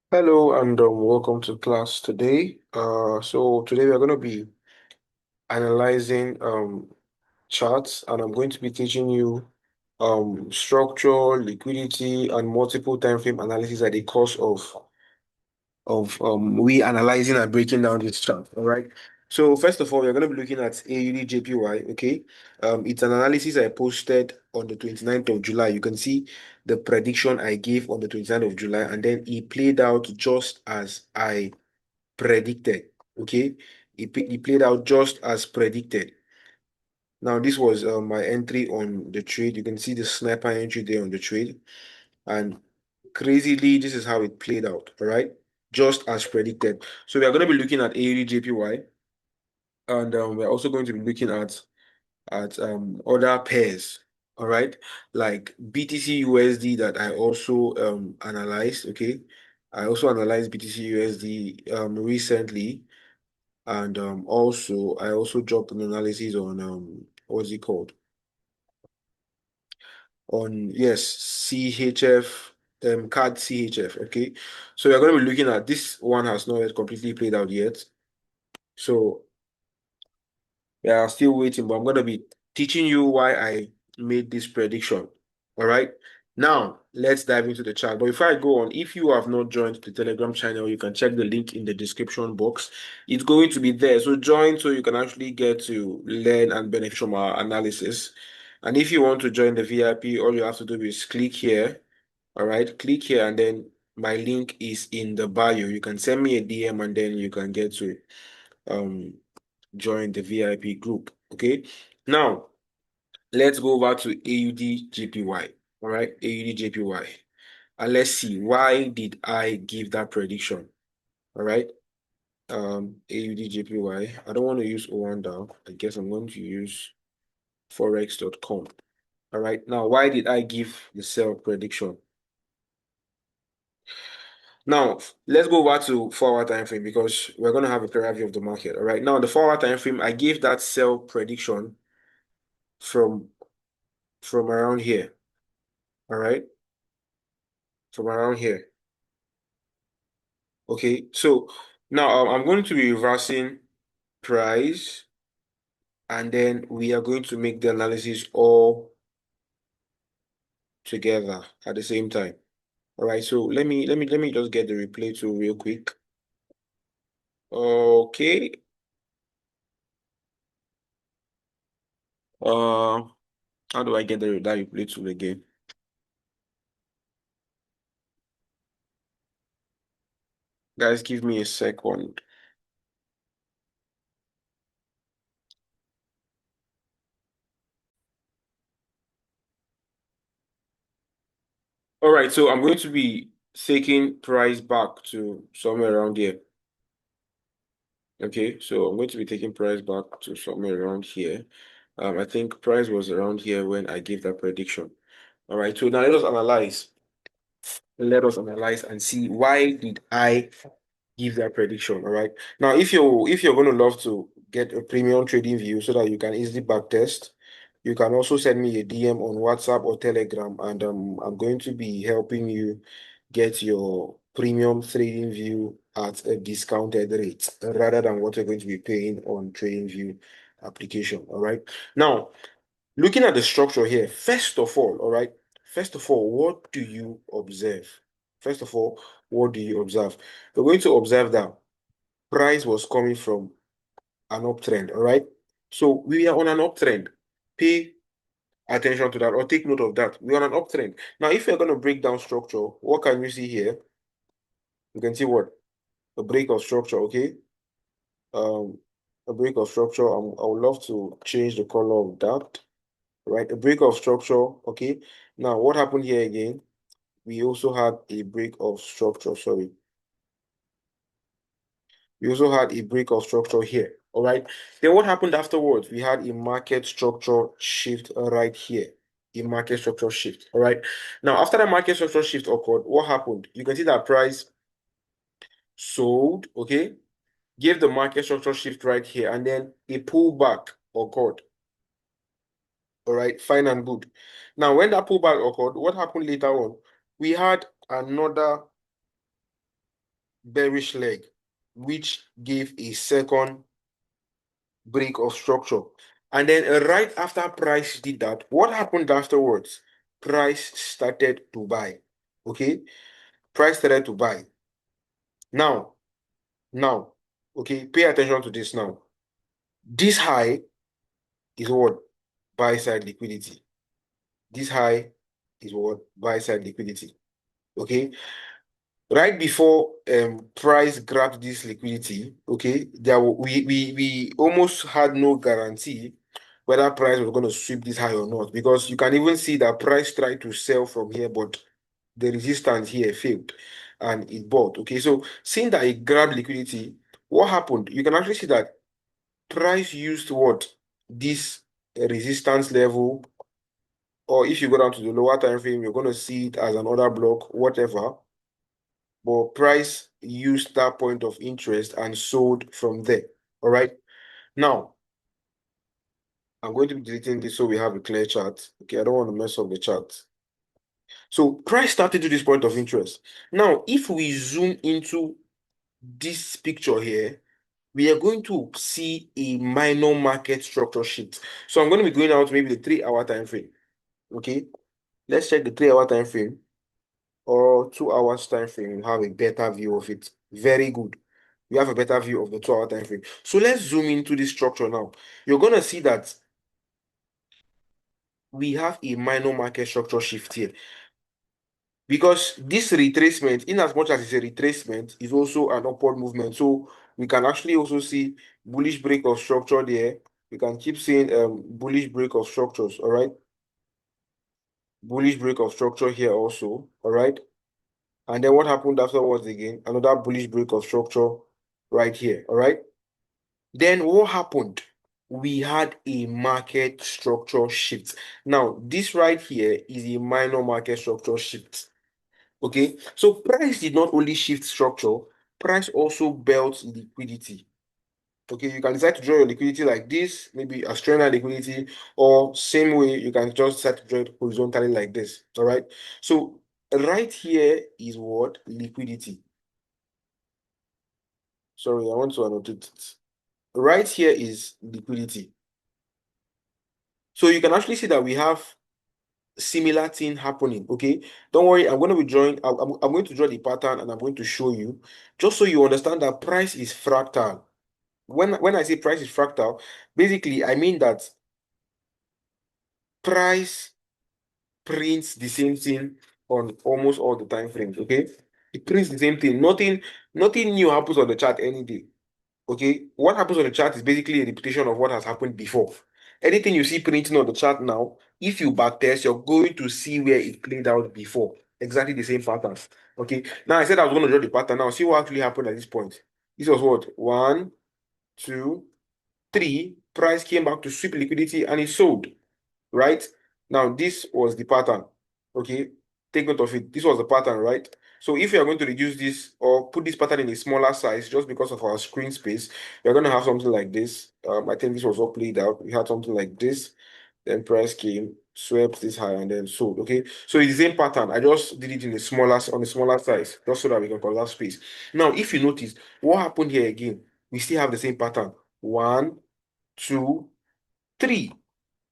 Hello and welcome to class today. So today we are going to be analyzing charts, and I'm going to be teaching you structure, liquidity, and multiple time frame analysis at the course of we analyzing and breaking down this chart. All right. So first of all, we're going to be looking at AUDJPY. Okay. It's an analysis I posted on the 29th of July. You can see the prediction I gave on the 29th of July, and then it played out just as I predicted. Okay, it played out just as predicted. Now, this was my entry on the trade. You can see the sniper entry there on the trade, and crazily, this is how it played out. All right, just as predicted. So we are going to be looking at AUDJPY, and we're also going to be looking at other pairs. All right, like BTCUSD that I also analyzed. Okay, I also analyzed BTCUSD recently. And also, I also dropped an analysis on what's it called? On yes, CHF, card CHF. Okay, so we're going to be looking at this one has not yet completely played out yet. So yeah, still waiting, but I'm going to be teaching you why I made this prediction. All right. Now, let's dive into the chart. But before I go on, if you have not joined the Telegram channel, you can check the link in the description box. It's going to be there. So join so you can actually get to learn and benefit from our analysis. And if you want to join the VIP, all you have to do is click here. All right. Click here, and then my link is in the bio. You can send me a DM, and then you can get to um join the VIP group. Okay. Now, let's go over to AUDJPY. All right, AUDJPY. And let's see, why did I give that prediction? All right. AUDJPY. I don't want to use Owanda. I guess I'm going to use forex.com. All right. Now, why did I give the sell prediction? Now, let's go back to 4-hour time frame because we're going to have a clear view of the market. All right. Now, the 4-hour time frame, I gave that sell prediction from around here. All right. From around here. Okay. So now I'm going to be reversing price, and then we are going to make the analysis all together at the same time. All right. So let me just get the replay tool real quick. Okay. How do I get that replay tool again? Guys, give me a second. All right, so I'm going to be taking price back to somewhere around here. Okay, so I'm going to be taking price back to somewhere around here. I think price was around here when I gave that prediction. All right, so now let us analyze. Let us analyze and see, why did I give that prediction. All right. Now, if you're going to love to get a premium trading view so that you can easily back test, you can also send me a DM on WhatsApp or Telegram, and I'm going to be helping you get your premium trading view at a discounted rate rather than what you're going to be paying on trading view application. All right. Now, looking at the structure here, first of all, right, first of all, what do you observe? First of all, what do you observe? We're going to observe that price was coming from an uptrend, all right? So we are on an uptrend. Pay attention to that, or take note of that. We're on an uptrend. Now, if you're going to break down structure, what can you see here? You can see what? A break of structure, okay? Um, a break of structure. I would love to change the color of that. Right, a break of structure. Okay, now what happened here again? We also had a break of structure. Sorry, we also had a break of structure here. All right, then what happened afterwards? We had a market structure shift right here. A market structure shift. All right, now after the market structure shift occurred, what happened? You can see that price sold, okay, gave the market structure shift right here, and then a pullback occurred. All right, fine and good. Now, when that pullback occurred, what happened later on? We had another bearish leg, which gave a second break of structure. And then right after price did that, what happened afterwards? Price started to buy. Okay, price started to buy. Now, okay, pay attention to this now. This high is what? Buy side liquidity. This high is what? Buy side liquidity. Okay, right before price grabbed this liquidity, okay, we almost had no guarantee whether price was going to sweep this high or not, because you can even see that price tried to sell from here, but the resistance here failed and it bought. Okay, so seeing that it grabbed liquidity, what happened? You can actually see that price used what? This resistance level, or if you go down to the lower time frame, you're going to see it as an order block, whatever. But price used that point of interest and sold from there. All right. Now, I'm going to be deleting this so we have a clear chart. Okay, I don't want to mess up the chart. So price started to this point of interest. Now, if we zoom into this picture here, we are going to see a minor market structure shift. So I'm going to be going out maybe the 3-hour time frame. Okay, let's check the 3-hour time frame or 2 hours time frame. You have a better view of it. Very good. We have a better view of the 2-hour time frame. So let's zoom into this structure now. You're going to see that we have a minor market structure shift here, because this retracement, in as much as it's a retracement, is also an upward movement. So we can actually also see bullish break of structure there. We can keep seeing bullish break of structures. All right, bullish break of structure here also. All right, and then what happened afterwards again? Another bullish break of structure right here. All right, then what happened? We had a market structure shift. Now, this right here is a minor market structure shift. Okay, so price did not only shift structure, price also built liquidity. Okay, you can decide to draw your liquidity like this, maybe a streamline liquidity, or same way you can just decide to draw it horizontally like this. All right, so right here is what? Liquidity. Sorry, I want to annotate it. Right here is liquidity. So you can actually see that we have similar thing happening. Okay, don't worry, I'm going to be drawing, I'm going to draw the pattern and I'm going to show you, just so you understand that price is fractal. When I say price is fractal, basically I mean that price prints the same thing on almost all the time frames. Okay, it prints the same thing. Nothing new happens on the chart any day. Okay, what happens on the chart is basically a repetition of what has happened before. Anything you see printing on the chart now, if you backtest, you're going to see where it played out before. Exactly the same patterns. Okay, now I said I was going to draw the pattern. Now see what actually happened at this point. This was what? 1, 2, 3. Price came back to sweep liquidity and it sold. Right? Now this was the pattern. Okay, take note of it. This was the pattern, right? So if you are going to reduce this or put this pattern in a smaller size, just because of our screen space, you're going to have something like this. I think this was all played out. We had something like this. Then price came, swept this high, and then sold. Okay, so it's the same pattern. I just did it in a smaller on a smaller size, just so that we can collapse space. Now, if you notice, what happened here again? We still have the same pattern. 1, 2, 3.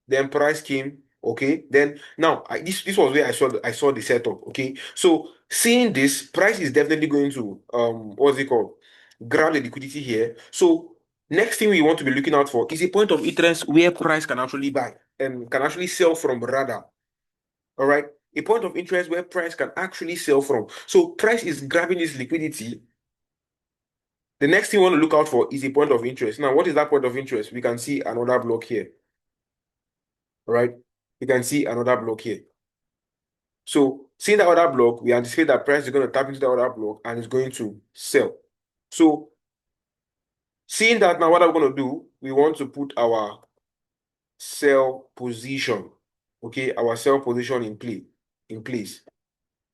Then price came. Okay, then now this was where I saw the setup. Okay, so seeing this, price is definitely going to what's it called, grab the liquidity here. So next thing we want to be looking out for is a point of interest where price can actually buy and can actually sell from, rather. All right, a point of interest where price can actually sell from. So price is grabbing this liquidity. The next thing we want to look out for is a point of interest. Now, what is that point of interest? We can see another block here. All right, you can see another block here. So seeing that other block, we anticipate that price is going to tap into the other block and it's going to sell. So seeing that, now what are we going to do? We want to put our sell position. Okay, our sell position in place.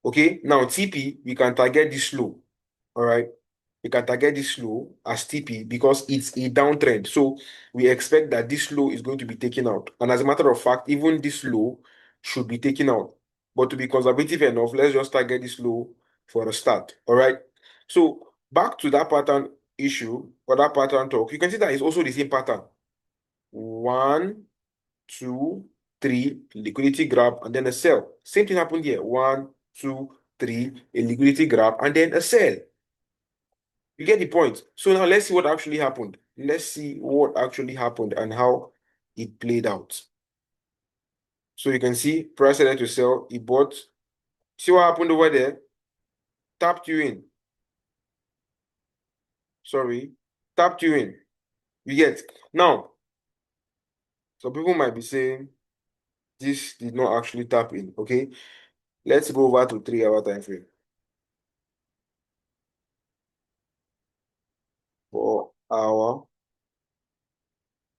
Okay, now TP, we can target this low. All right, we can target this low as TP because it's a downtrend. So we expect that this low is going to be taken out. And as a matter of fact, even this low should be taken out. But to be conservative enough, let's just target this low for a start. All right. So back to that pattern issue or that pattern talk, you can see that it's also the same pattern. 1, 2, 3, liquidity grab, and then a sell. Same thing happened here. 1, 2, 3, a liquidity grab, and then a sell. You get the point. So now let's see what actually happened. Let's see what actually happened and how it played out. So you can see price started to sell. He bought. See what happened over there? Tapped you in. Sorry. Tapped you in. You get. Now, some people might be saying this did not actually tap in. Okay. Let's go over to 3-hour time frame. 4-hour.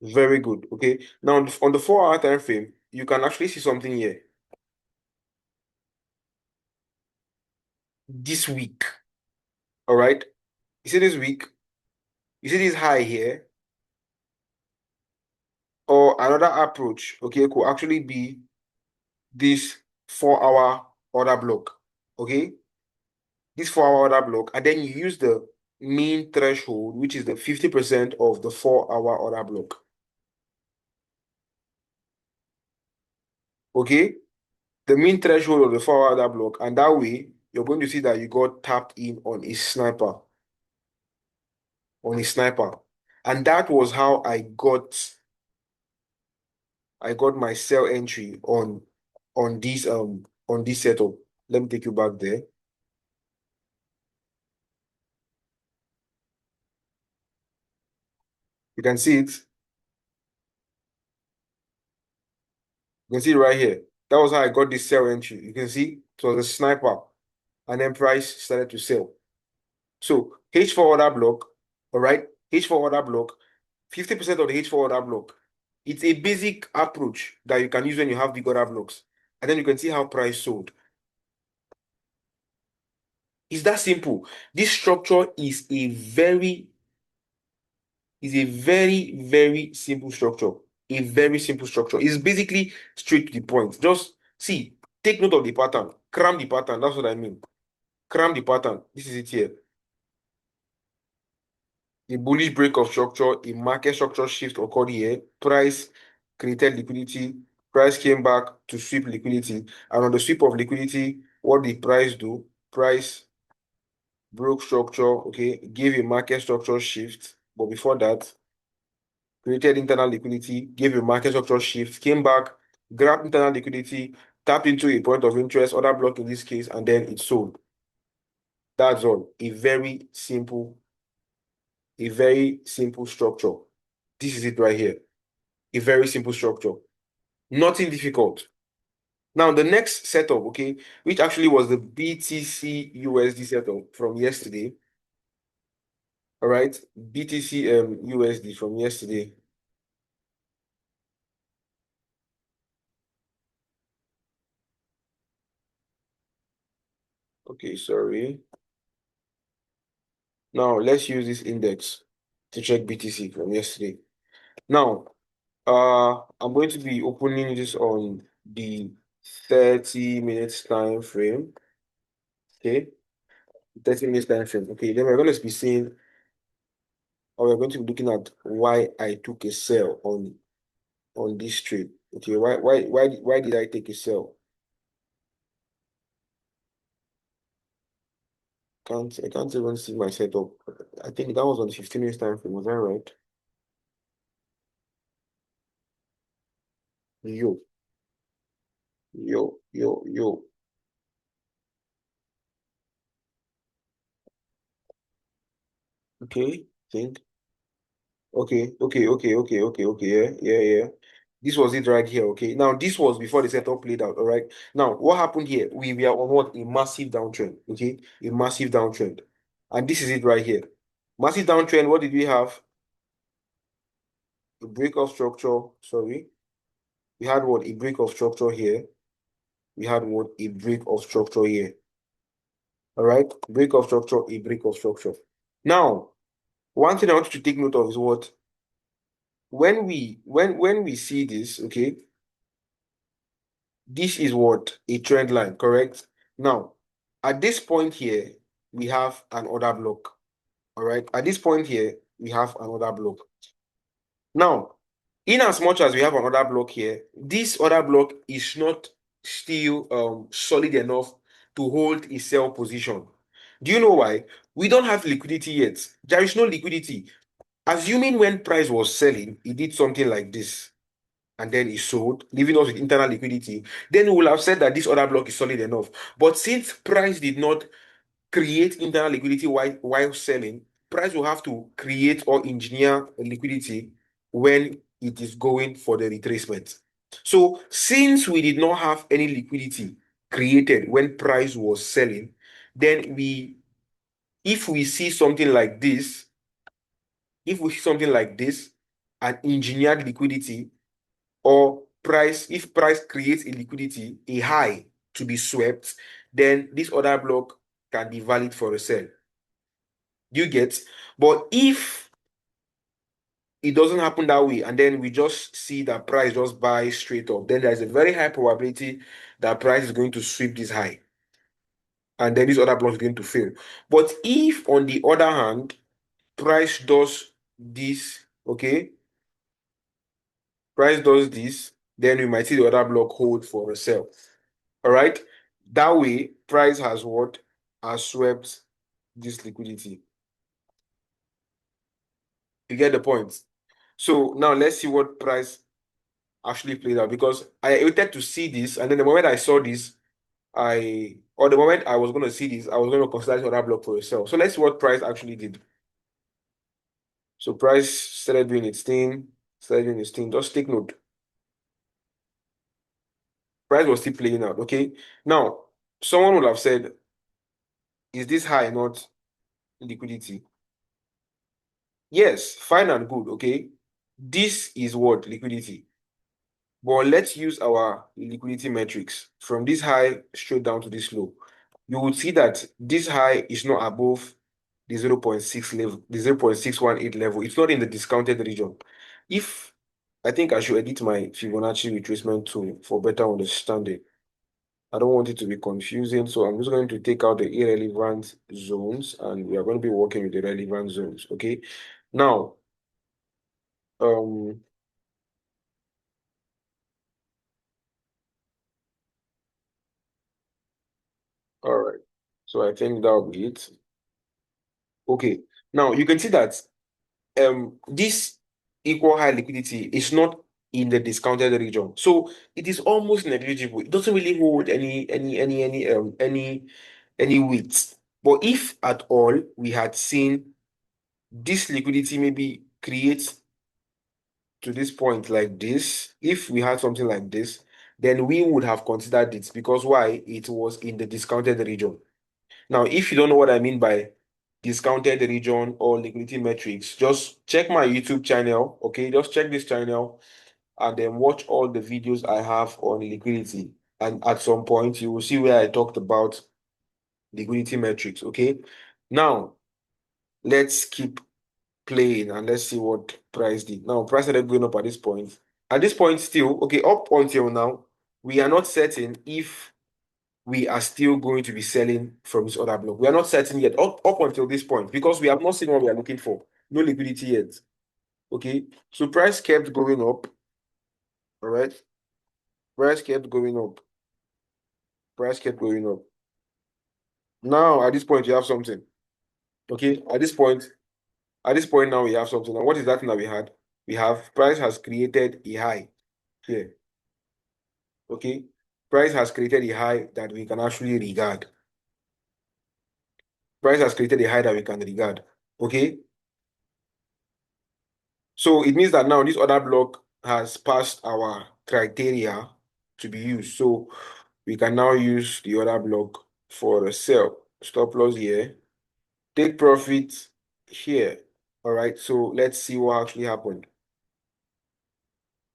Very good. Okay. Now on the 4-hour time frame, you can actually see something here. This week. All right. You see this week? You see this high here? Or another approach, okay, could actually be this 4-hour order block. Okay. This 4-hour order block, and then you use the mean threshold, which is the 50% of the 4-hour order block. Okay. The mean threshold of the 4-hour order block, and that way you're going to see that you got tapped in on a sniper. And that was how I got my sell entry on this setup. Let me take you back there. You can see it. You can see it right here. That was how I got this sell entry. You can see it was a sniper, and then price started to sell. So H4 order block, all right? H4 order block, 50% of the H4 order block. It's a basic approach that you can use when you have big order blocks. And then you can see how price sold. It's that simple. This structure is a very, very simple structure. A very simple structure. It's basically straight to the point. Just see, take note of the pattern. Cram the pattern. That's what I mean. Cram the pattern. This is it here. The bullish break of structure, a market structure shift occurred here. Price created liquidity. Price came back to sweep liquidity. And on the sweep of liquidity, what did price do? Price broke structure, okay, gave a market structure shift. But before that, created internal liquidity, gave a market structure shift, came back, grabbed internal liquidity, tapped into a point of interest, order block in this case, and then it sold. That's all. A very simple structure. This is it right here. A very simple structure. Nothing difficult. Now, the next setup, okay, which actually was the BTC setup from yesterday. All right, BTC USD from yesterday. Okay, sorry. Now, let's use this index to check BTC from yesterday. Now, I'm going to be opening this on the 30 minutes time frame. Okay, 30 minutes time frame. Okay, then we're going to be seeing, or we're going to be looking at why I took a sell on this trade. Okay, why did I take a sell? I can't even see my setup. I think that was on the 15 minutes time frame. Was that right? Yo, yo. Okay, think. Okay. Yeah. This was it right here. Okay. Now this was before the setup played out. All right. Now what happened here? We are on what? A massive downtrend. Okay, a massive downtrend, and this is it right here. Massive downtrend. What did we have? A break of structure. Sorry, we had what? A break of structure here. We had what? A break of structure here. All right. Break of structure. A break of structure. Now, one thing I want you to take note of is what? When we see this, okay, this is what? A trend line, correct? Now, at this point here, we have an order block. All right. At this point here, we have another block. Now, in as much as we have another block here, this other block is not still solid enough to hold a sell position. Do you know why? We don't have liquidity yet. There is no liquidity. Assuming when price was selling, it did something like this, and then it sold, leaving us with internal liquidity, then we will have said that this other block is solid enough. But since price did not create internal liquidity while selling, price will have to create or engineer liquidity when it is going for the retracement. So since we did not have any liquidity created when price was selling, then if we see something like this, an engineered liquidity, or if price creates a liquidity, a high to be swept, then this other block can be valid for a sell. Do you get? But if it doesn't happen that way, and then we just see that price just buy straight up, then there's a very high probability that price is going to sweep this high, and then this other block is going to fail. But if, on the other hand, price does this, okay, price does this, then we might see the other block hold for a sell. All right. That way, price has what? Has swept this liquidity. You get the point? So now let's see what price actually played out, because I waited to see this, and then the moment I saw this, the moment I was going to see this, I was going to consider this other block for a sell. So let's see what price actually did. So price started doing its thing, Just take note. Price was still playing out, okay? Now, someone would have said, is this high not liquidity? Yes, fine and good, okay? This is what? Liquidity. But let's use our liquidity metrics from this high straight down to this low. You will see that this high is not above the 0.6 level, the 0.618 level. It's not in the discounted region. I think I should edit my Fibonacci retracement tool for better understanding. I don't want it to be confusing, so I'm just going to take out the irrelevant zones, and we are going to be working with the relevant zones, okay? Now, all right. So I think that'll be it. Okay. Now you can see that this equal high liquidity is not in the discounted region, so it is almost negligible. It doesn't really hold any weight. But if at all we had seen this liquidity maybe create to this point like this, if we had something like this, then we would have considered it, because why? It was in the discounted region. Now, if you don't know what I mean by discounted region or liquidity metrics, just check my YouTube channel, okay? Just check this channel and then watch all the videos I have on liquidity. And at some point, you will see where I talked about liquidity metrics, okay? Now, let's keep playing and let's see what price did. Now, price started going up at this point. At this point still, okay, up until now, we are not certain if we are still going to be selling from this other block. We are not certain yet, up until this point, because we have not seen what we are looking for. No liquidity yet. Okay, so price kept going up. All right, price kept going up. Price kept going up. Now, at this point, you have something. Okay, at this point now we have something. And what is that thing that we had? We have price has created a high here. Okay, price has created a high that we can actually regard. Price has created a high that we can regard. Okay, so it means that now this other block has passed our criteria to be used. So we can now use the other block for a sell. Stop loss here. Take profit here. All right, so let's see what actually happened.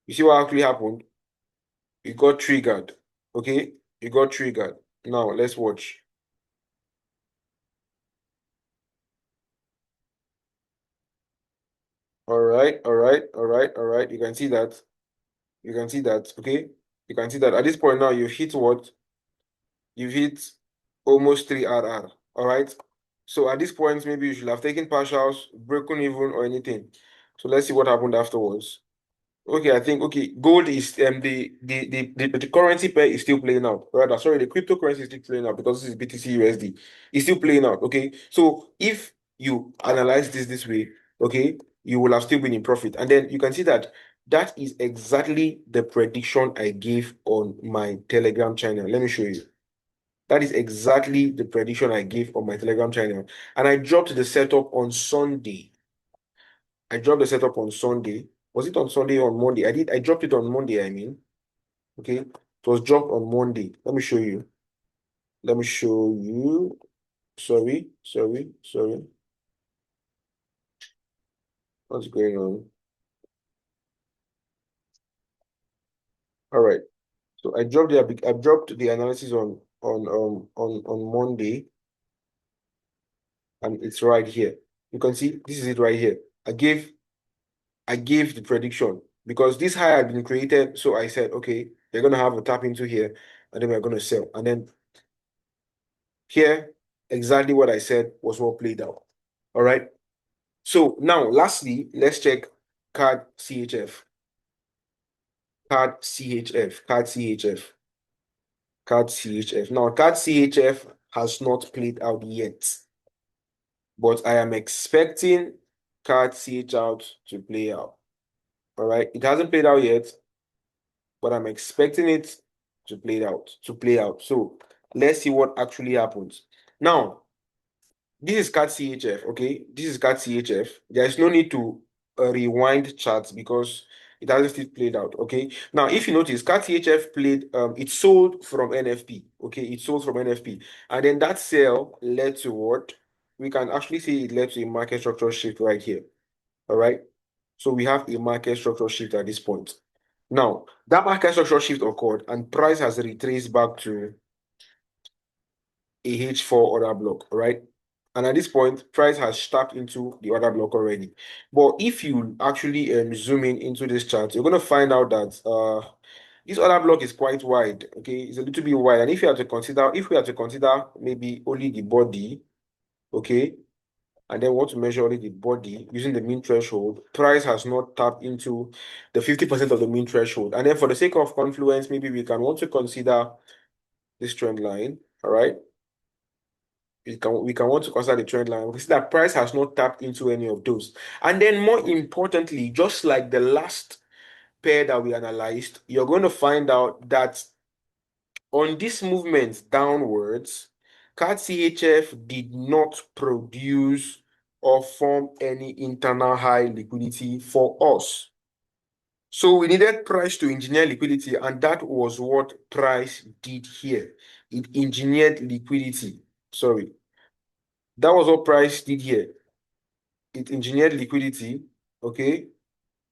You see what actually happened? It got triggered. Okay, it got triggered. Now let's watch. All right, all right, all right, all right. You can see that. You can see that. Okay, you can see that at this point now you've hit what? You've hit almost 3 RR. All right. So at this point, maybe you should have taken partials, broken even, or anything. So let's see what happened afterwards. Okay, I think okay, gold is the currency pair is still playing out. Rather, sorry, the cryptocurrency is still playing out because this is BTCUSD. It's still playing out. Okay, so if you analyze this way, okay, you will have still been in profit, and then you can see that that is exactly the prediction I gave on my Telegram channel. Let me show you. That is exactly the prediction I gave on my Telegram channel, and I dropped the setup on Sunday. I dropped the setup on Sunday. Was it on Sunday or on Monday? I dropped it on Monday, I mean. Okay. It was dropped on Monday. Let me show you. Let me show you. Sorry. What's going on? All right. So I dropped the analysis on Monday, and it's right here. You can see this is it right here. I gave the prediction because this high had been created. So I said, okay, they're gonna have a tap into here, and then we're gonna sell. And then here, exactly what I said was what played out. All right. So now, lastly, let's check card CHF. Card CHF. Card CHF. Card CHF. Now, card CHF has not played out yet, but I am expecting card CH out to play out. All right. It hasn't played out yet, but I'm expecting it to play out. So let's see what actually happens. Now, this is CADCHF, okay? This is CADCHF. There is no need to rewind charts because it hasn't still played out, okay? Now, if you notice, CADCHF played, it sold from NFP, okay? It sold from NFP. And then that sell led to what? We can actually see it led to a market structure shift right here, all right? So we have a market structure shift at this point. Now, that market structure shift occurred and price has retraced back to a H4 order block, right? And at this point, price has tapped into the order block already. But if you actually zoom in into this chart, you're going to find out that this order block is quite wide, okay? It's a little bit wide. And if we are to consider maybe only the body, okay, and then want to measure only the body using the mean threshold, price has not tapped into the 50% of the mean threshold. And then for the sake of confluence, maybe we can want to consider this trend line, all right? We can want to consider the trend line. We can see that price has not tapped into any of those. And then more importantly, just like the last pair that we analyzed, you're going to find out that on this movement downwards, CAD-CHF did not produce or form any internal high liquidity for us. So we needed price to engineer liquidity, and that was what price did here. It engineered liquidity. Sorry. That was what price did here. It engineered liquidity, okay,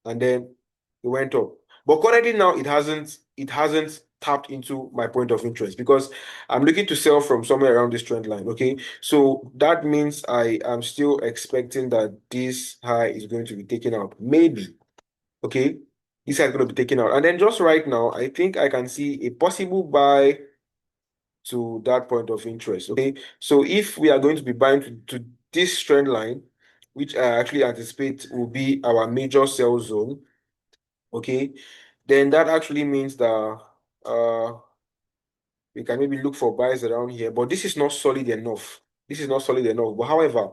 and then it went up. But currently now it hasn't tapped into my point of interest because I'm looking to sell from somewhere around this trend line, okay? So that means I am still expecting that this high is going to be taken out. Maybe, okay? This high is going to be taken out. And then just right now, I think I can see a possible buy to that point of interest, okay? So if we are going to be buying to this trend line, which I actually anticipate will be our major sell zone, okay, then that actually means that we can maybe look for buys around here, but this is not solid enough. This is not solid enough. But however,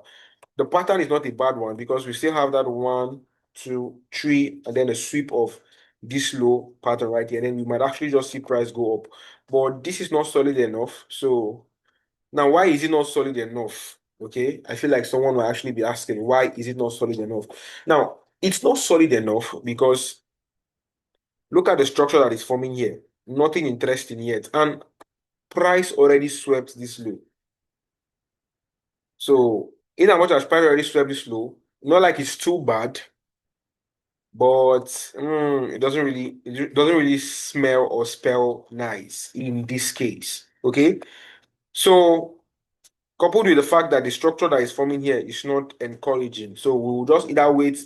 the pattern is not a bad one because we still have that 1, 2, 3, and then a sweep of this low pattern right here. And then we might actually just see price go up. But this is not solid enough. So now, why is it not solid enough? Okay, I feel like someone will actually be asking, why is it not solid enough? Now, it's not solid enough because look at the structure that is forming here. Nothing interesting yet. And price already swept this low. So, in as much as price already swept this low, not like it's too bad, but it doesn't really smell or spell nice in this case. Okay, so coupled with the fact that the structure that is forming here is not encouraging. So we will just either wait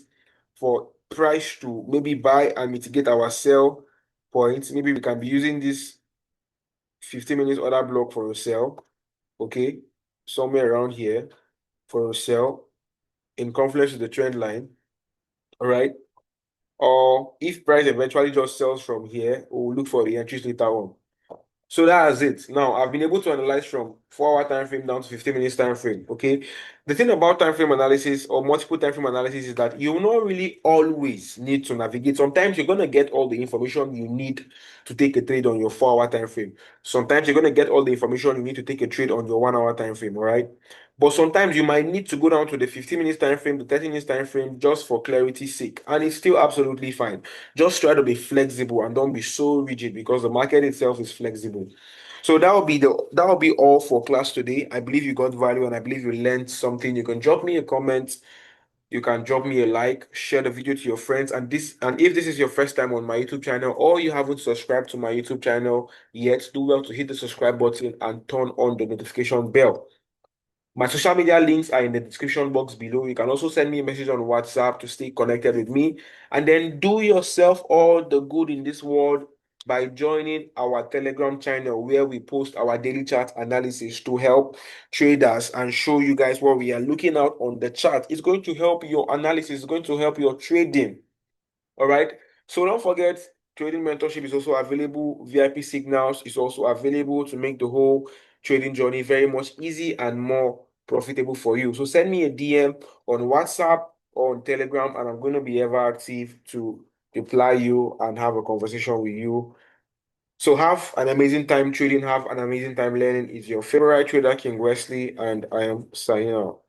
for price to maybe buy and mitigate our sell points. Maybe we can be using this 15 minutes order block for a sell, okay, somewhere around here. for a sell in confluence with the trend line, all right? Or if price eventually just sells from here, we'll look for the entries later on. So that's it. Now, I've been able to analyze from 4-hour time frame down to 15 minutes time frame. Okay. The thing about time frame analysis or multiple time frame analysis is that you will not really always need to navigate. Sometimes you're going to get all the information you need to take a trade on your 4-hour time frame. Sometimes you're going to get all the information you need to take a trade on your 1-hour time frame. All right. But sometimes you might need to go down to the 15 minutes time frame, the 30 minutes time frame, just for clarity's sake. And it's still absolutely fine. Just try to be flexible and don't be so rigid because the market itself is flexible. So that will be all for class today. I believe you got value and I believe you learned something. You can drop me a comment, you can drop me a like, share the video to your friends. And if this is your first time on my YouTube channel or you haven't subscribed to my YouTube channel yet, do well to hit the subscribe button and turn on the notification bell. My social media links are in the description box below. You can also send me a message on WhatsApp to stay connected with me. And then do yourself all the good in this world by joining our Telegram channel where we post our daily chart analysis to help traders and show you guys what we are looking at on the chart. It's going to help your analysis, it's going to help your trading. All right. So don't forget, trading mentorship is also available. VIP signals is also available to make the whole trading journey very much easy and more profitable for you. So send me a DM on WhatsApp or on Telegram, and I'm going to be ever active to reply you and have a conversation with you. So have an amazing time trading, have an amazing time learning. It's your favorite trader, King Wesley, and I am signing out.